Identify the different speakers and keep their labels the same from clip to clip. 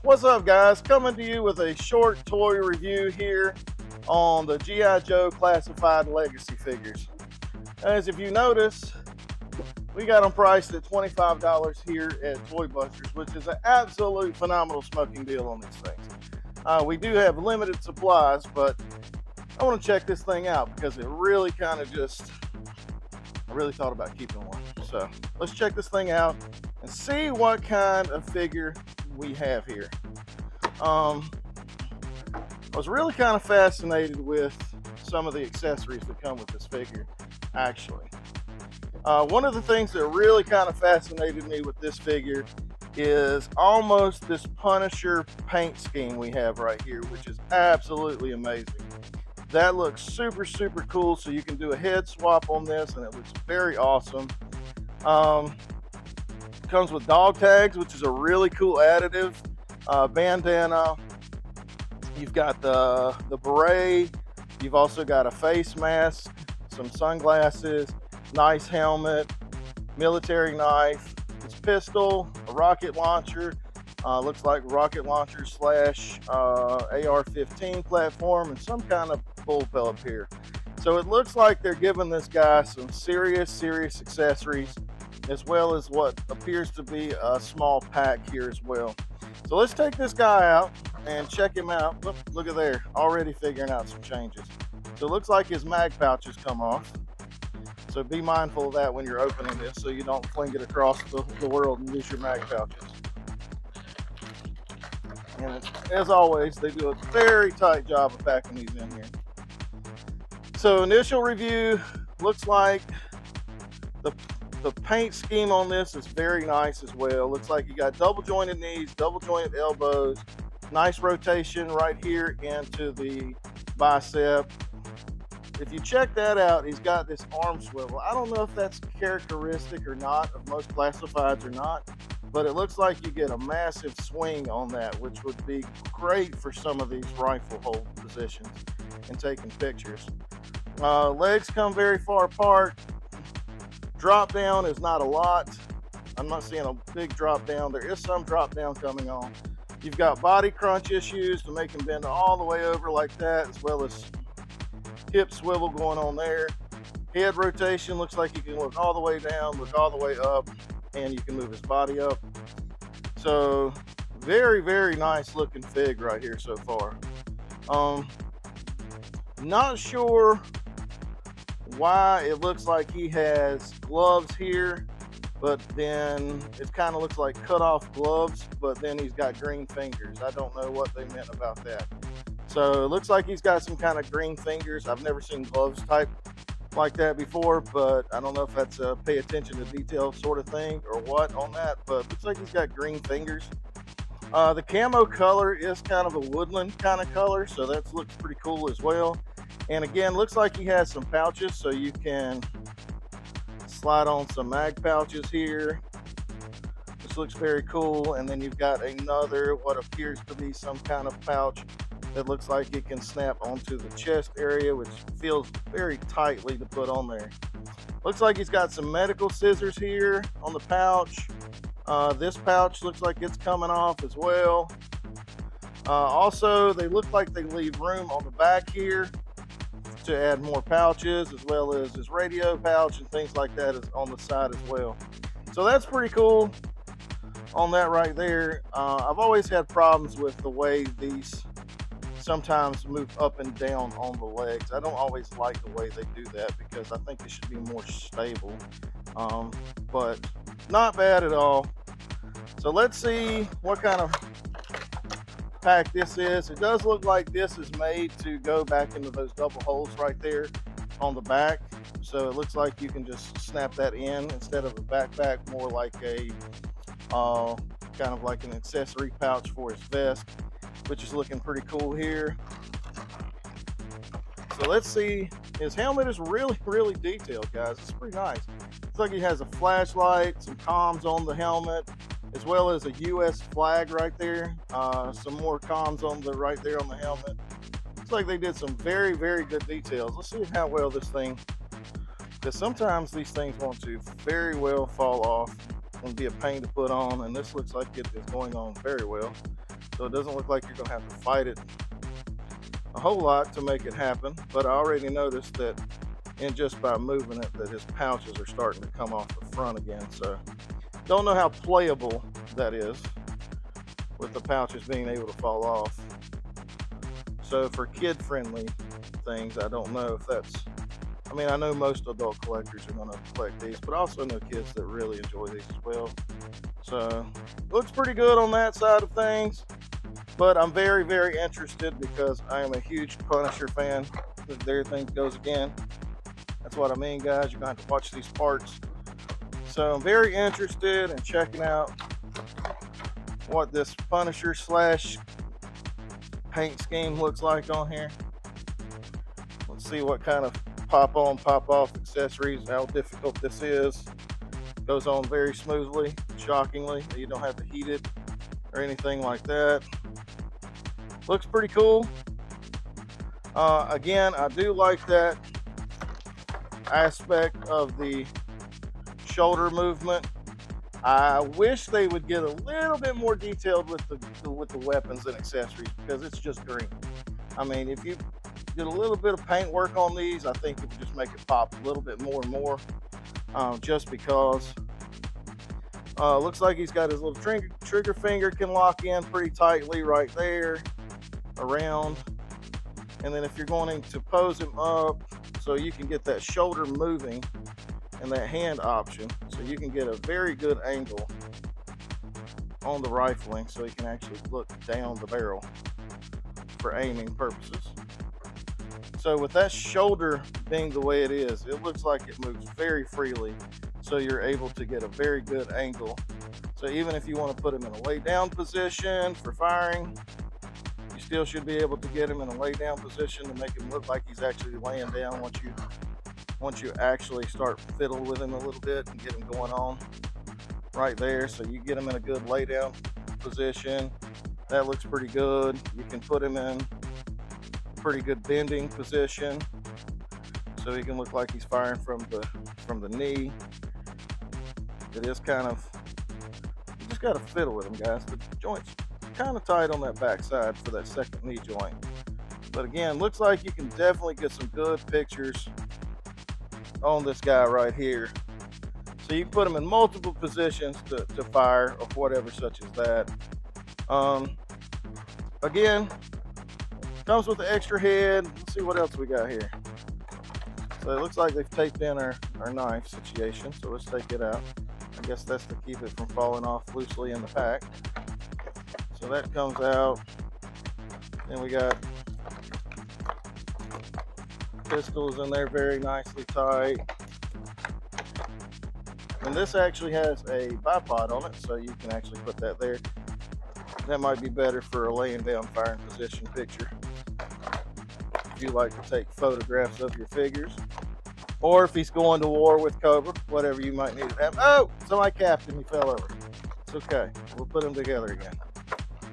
Speaker 1: What's up, guys? Coming to you with a short toy review here on the G.I. Joe Classified Legacy figures. As if you notice, we got them priced at $25 here at Toy Busters, which is an absolute phenomenal smoking deal on these things. We do have limited supplies, but I want to check this thing out because it really kind of I really thought about keeping one. So let's check this thing out and see what kind of figure we have here. I was really kind of fascinated with some of the accessories that come with this figure, actually. One of the things that really kind of fascinated me with this figure is almost this Punisher paint scheme we have right here, which is absolutely amazing. That looks super, super cool. So you can do a head swap on this, and it looks very awesome. Comes with dog tags, which is a really cool additive. Bandana. You've got the beret. You've also got a face mask, some sunglasses, nice helmet, military knife, this pistol, a rocket launcher. Looks like rocket launcher slash AR-15 platform, and some kind of bullpup up here. So it looks like they're giving this guy some serious accessories, as well as what appears to be a small pack here as well. So let's take this guy out and check him out. Look at there, already figuring out some changes. So it looks like his mag pouches come off. So be mindful of that when you're opening this, so you don't fling it across the world and lose your mag pouches. And as always, they do a very tight job of packing these in here. So initial review looks like the paint scheme on this is very nice as well. Looks like you got double jointed knees, double jointed elbows, nice rotation right here into the bicep. If you check that out, he's got this arm swivel. I don't know if that's characteristic or not of most classifieds or not, but it looks like you get a massive swing on that, which would be great for some of these rifle hold positions and taking pictures. Legs come very far apart. Drop down is not a lot. I'm not seeing a big drop down. There is some drop down coming on. You've got body crunch issues to make him bend all the way over like that, as well as hip swivel going on there. Head rotation looks like you can look all the way down, look all the way up, and you can move his body up. So very nice looking fig right here so far. Not sure why it looks like he has gloves here, but then it kind of looks like cut off gloves, but then he's got green fingers. I don't know what they meant about that. So it looks like he's got some kind of green fingers. I've never seen gloves type like that before, but I don't know if that's a pay attention to detail sort of thing or what on that, but looks like he's got green fingers. The camo color is kind of a woodland kind of color, so that looks pretty cool as well. And again, looks like he has some pouches, so you can slide on some mag pouches here. This looks very cool. And then you've got another, what appears to be some kind of pouch that looks like it can snap onto the chest area, which feels very tightly to put on there. Looks like he's got some medical scissors here on the pouch. This pouch looks like it's coming off as well. Also, they look like they leave room on the back here to add more pouches, as well as his radio pouch and things like that is on the side as well. So that's pretty cool on that right there. I've always had problems with the way these sometimes move up and down on the legs. I don't always like the way they do that because I think it should be more stable. But not bad at all. So let's see what kind of pack this is. It does look like this is made to go back into those double holes right there on the back. So it looks like you can just snap that in instead of a backpack, more like a kind of like an accessory pouch for his vest, which is looking pretty cool here. So let's see. His helmet is really detailed, guys. It's pretty nice. Looks like he has a flashlight, some comms on the helmet, as well as a U.S. flag right there. Some more comms on the right there on the helmet. Looks like they did some very good details. Let's see how well this thing, because sometimes these things want to very well fall off and be a pain to put on, and this looks like it is going on very well. So it doesn't look like you're gonna have to fight it a whole lot to make it happen. But I already noticed that and just by moving it that his pouches are starting to come off the front again. So don't know how playable that is with the pouches being able to fall off. So for kid friendly things, I don't know if that's, I mean, I know most adult collectors are going to collect these, but I also know kids that really enjoy these as well. So looks pretty good on that side of things, but I'm very, very interested because I am a huge Punisher fan. There thing goes again. That's what I mean, guys. You're going to have to watch these parts. So I'm very interested in checking out what this Punisher slash paint scheme looks like on here. Let's see what kind of pop on, pop off accessories, how difficult this is. Goes on very smoothly, shockingly. You don't have to heat it or anything like that. Looks pretty cool. Again, I do like that aspect of the shoulder movement. I wish they would get a little bit more detailed with the weapons and accessories, because it's just green. I mean, if you did a little bit of paint work on these, I think it would just make it pop a little bit more and more. Just because looks like he's got his little trigger finger can lock in pretty tightly right there around. And then if you're going to pose him up so you can get that shoulder moving and that hand option, so you can get a very good angle on the rifling, so you can actually look down the barrel for aiming purposes. So with that shoulder being the way it is, it looks like it moves very freely, so you're able to get a very good angle. So even if you want to put him in a lay down position for firing, you still should be able to get him in a lay down position to make him look like he's actually laying down once you actually start fiddling with him a little bit and get him going on right there. So you get him in a good lay down position. That looks pretty good. You can put him in a pretty good bending position, so he can look like he's firing from the knee. It is kind of, you just got to fiddle with him, guys. The joint's kind of tight on that back side for that second knee joint. But again, looks like you can definitely get some good pictures on this guy right here. So you can put him in multiple positions to fire or whatever, such as that. Again, comes with the extra head. Let's see what else we got here. So it looks like they've taped in our knife situation. So let's take it out. I guess that's to keep it from falling off loosely in the pack. So that comes out. Then we got pistols in there, very nicely tight. And this actually has a bipod on it, so you can actually put that there. That might be better for a laying down firing position picture, if you like to take photographs of your figures, or if he's going to war with Cobra, whatever you might need to have. Oh, somebody capped him, he fell over. It's okay, we'll put him together again.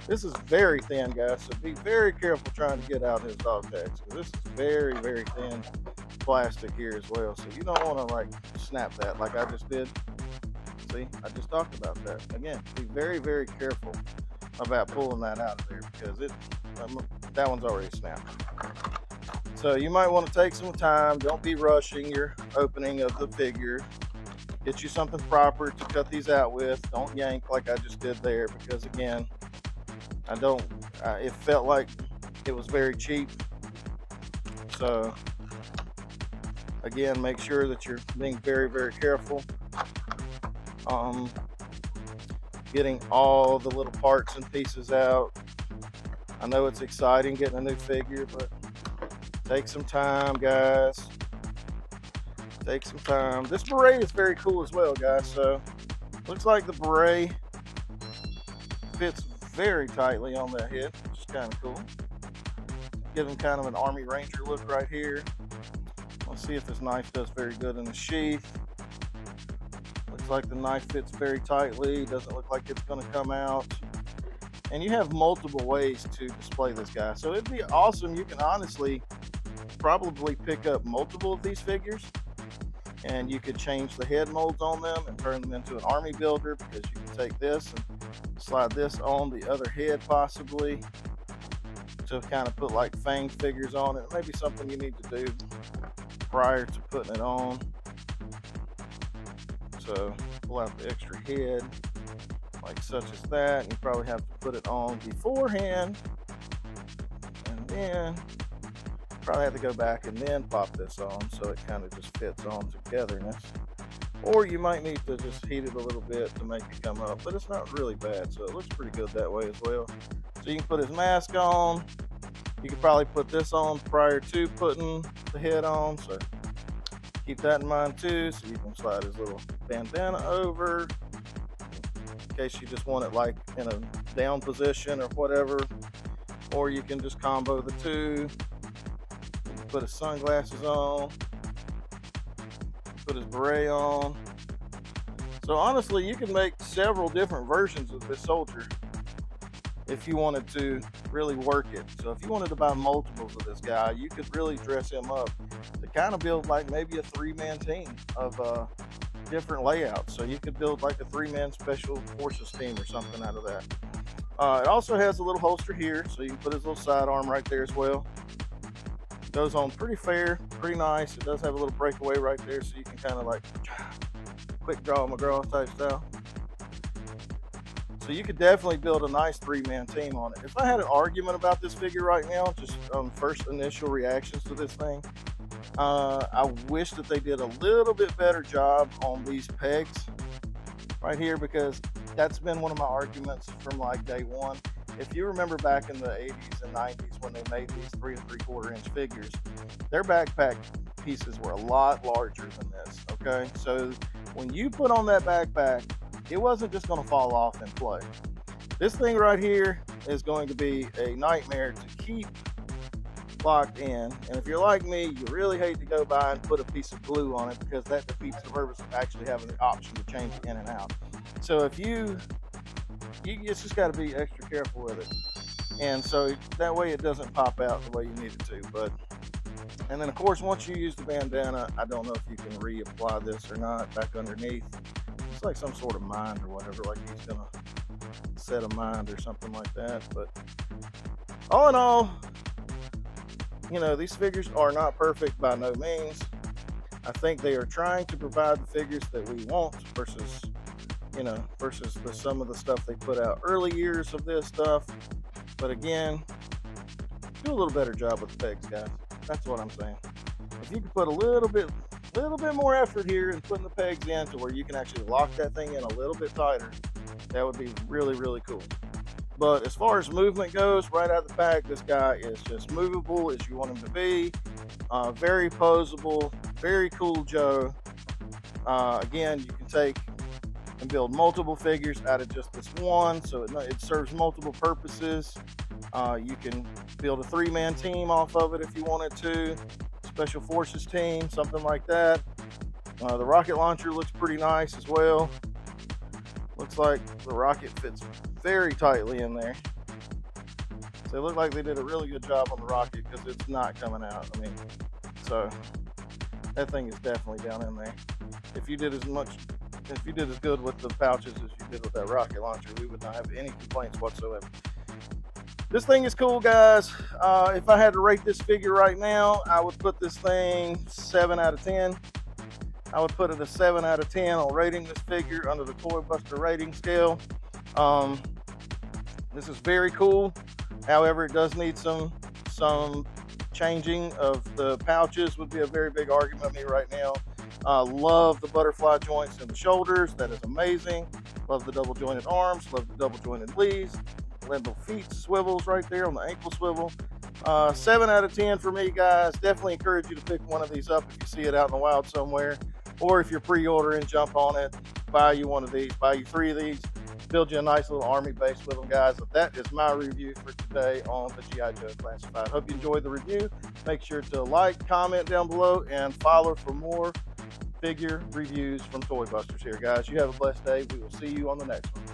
Speaker 1: This is very thin, guys, so be very careful trying to get out his dog tags, because this is very, very thin plastic here as well. So you don't want to like snap that like I just did. See, I just talked about that. Again, be very, very careful about pulling that out of there, because that one's already snapped. So you might want to take some time. Don't be rushing your opening of the figure. Get you something proper to cut these out with. Don't yank like I just did there, because again, it felt like it was very cheap. So again, make sure that you're being very, very careful. Getting all the little parts and pieces out. I know it's exciting getting a new figure, but take some time, guys. Take some time. This beret is very cool as well, guys. So looks like the beret fits very tightly on that head, which is kind of cool. Give him kind of an Army Ranger look right here. Let's see if this knife does very good in the sheath. Looks like the knife fits very tightly. Doesn't look like it's going to come out. And you have multiple ways to display this guy. So it'd be awesome. You can honestly probably pick up multiple of these figures and you could change the head molds on them and turn them into an army builder, because you can take this and slide this on the other head possibly to kind of put like fang figures on it. Maybe something you need to do prior to putting it on. So pull out the extra head like such as that, and you probably have to put it on beforehand, and then probably have to go back and then pop this on so it kind of just fits on togetherness. Or you might need to just heat it a little bit to make it come up, but it's not really bad, so it looks pretty good that way as well. So you can put his mask on. You could probably put this on prior to putting the head on, so keep that in mind too. So you can slide his little bandana over in case you just want it like in a down position or whatever, or you can just combo the two. Put his sunglasses on, put his beret on. So honestly, you can make several different versions of this soldier if you wanted to really work it. So if you wanted to buy multiples of this guy, you could really dress him up to kind of build like maybe a 3-man team of different layouts. So you could build like a 3-man special forces team or something out of that. It also has a little holster here, so you can put his little sidearm right there as well. Goes on pretty fair, pretty nice. It does have a little breakaway right there, so you can kind of like quick draw McGraw type style. So you could definitely build a nice 3-man team on it. If I had an argument about this figure right now, just first initial reactions to this thing, I wish that they did a little bit better job on these pegs right here, because that's been one of my arguments from like day one. If you remember back in the 80s and 90s when they made these 3 3/4 inch figures, their backpack pieces were a lot larger than this, okay? So when you put on that backpack, it wasn't just going to fall off and play. This thing right here is going to be a nightmare to keep locked in, and if you're like me, you really hate to go by and put a piece of glue on it, because that defeats the purpose of actually having the option to change it in and out. So if you just got to be extra careful with it, and so that way it doesn't pop out the way you need it to. And then of course, once you use the bandana, I don't know if you can reapply this or not back underneath. It's like some sort of mind or whatever, like he's gonna set a mind or something like that. But all in all, you know, these figures are not perfect by no means. I think they are trying to provide the figures that we want versus some of the stuff they put out early years of this stuff. But again, do a little better job with the pegs, guys. That's what I'm saying. If you could put a little bit more effort here and putting the pegs in to where you can actually lock that thing in a little bit tighter, that would be really, really cool. But as far as movement goes, right out of the pack, this guy is just movable as you want him to be. Very posable, very cool Joe. Again, you can take and build multiple figures out of just this one, so it serves multiple purposes. You can build a 3-man team off of it if you wanted to, special forces team, something like that. The rocket launcher looks pretty nice as well. Looks like the rocket fits very tightly in there. So it looked like they did a really good job on the rocket, because it's not coming out. I mean, so that thing is definitely down in there. If you did as good with the pouches as you did with that rocket launcher, we would not have any complaints whatsoever. This thing is cool, guys. If I had to rate this figure right now, I would put this thing 7 out of 10. I would put it a 7 out of 10 on rating this figure under the Toy Buster rating scale. This is very cool. However, it does need some changing of the pouches. Would be a very big argument with me right now. Love the butterfly joints in the shoulders. That is amazing. Love the double jointed arms. Love the double jointed leaves. Little feet swivels right there on the ankle swivel. 7 out of 10 for me, guys. Definitely encourage you to pick one of these up if you see it out in the wild somewhere, or if you're pre-ordering, jump on it, buy you one of these, buy you 3 of these, build you a nice little army base with them, guys. But that is my review for today on the G.I. Joe Classified. Hope you enjoyed the review. Make sure to like, comment down below, and follow for more figure reviews from Toy Busters here, guys. You have a blessed day. We will see you on the next one.